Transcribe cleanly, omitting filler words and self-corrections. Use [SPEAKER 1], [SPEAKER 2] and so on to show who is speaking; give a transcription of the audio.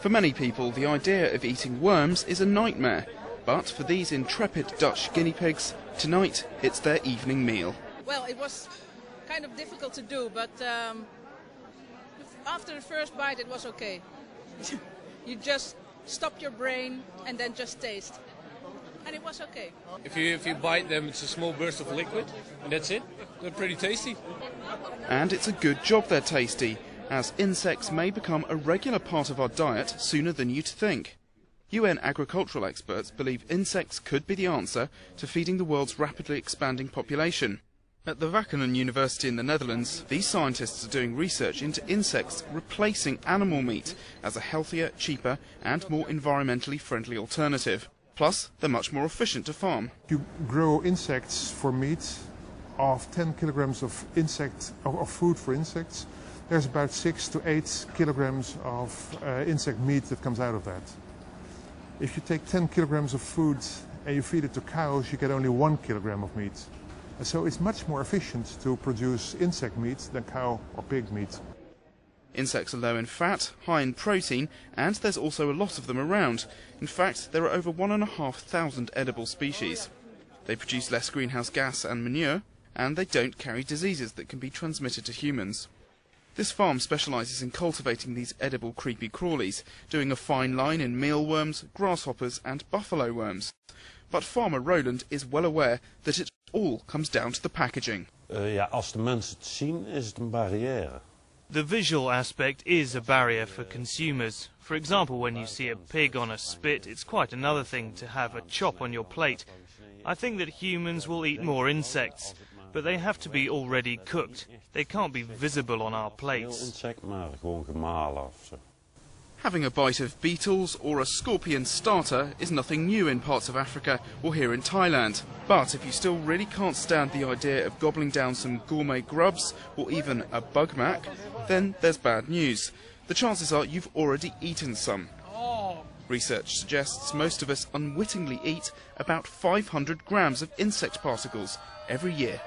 [SPEAKER 1] For many people, the idea of eating worms is a nightmare, but for these intrepid Dutch guinea pigs, tonight it's their evening meal.
[SPEAKER 2] Well, it was kind of difficult to do, but after the first bite it was okay. You just stop your brain and then just taste. And it was okay.
[SPEAKER 3] If you bite them, it's a small burst of liquid, and that's it. They're pretty tasty.
[SPEAKER 1] And it's a good job they're tasty, as insects may become a regular part of our diet sooner than you'd think. UN agricultural experts believe insects could be the answer to feeding the world's rapidly expanding population. At the Wageningen University in the Netherlands, these scientists are doing research into insects replacing animal meat as a healthier, cheaper and more environmentally friendly alternative. Plus, they're much more efficient to farm.
[SPEAKER 4] You grow insects for meat. Of 10 kilograms of food for insects, there's about 6 to 8 kilograms of insect meat that comes out of that. If you take 10 kilograms of food and you feed it to cows, you get only 1 kilogram of meat. And so it's much more efficient to produce insect meat than cow or pig meat.
[SPEAKER 1] Insects are low in fat, high in protein, and there's also a lot of them around. In fact, there are over 1,500 edible species. They produce less greenhouse gas and manure, and they don't carry diseases that can be transmitted to humans. This farm specialises in cultivating these edible creepy crawlies, doing a fine line in mealworms, grasshoppers and buffalo worms. But farmer Roland is well aware that it all comes down to the packaging.
[SPEAKER 5] Ja, als de mensen het zien, is het een barrière.
[SPEAKER 6] The visual aspect is a barrier for consumers. For example, when you see a pig on a spit, it's quite another thing to have a chop on your plate. I think that humans will eat more insects, but they have to be already cooked. They can't be visible on our plates.
[SPEAKER 5] Insect, maar gewoon gemalen of zo.
[SPEAKER 1] Having a bite of beetles or a scorpion starter is nothing new in parts of Africa or here in Thailand. But if you still really can't stand the idea of gobbling down some gourmet grubs or even a bug mac, then there's bad news. The chances are you've already eaten some. Research suggests most of us unwittingly eat about 500 grams of insect particles every year.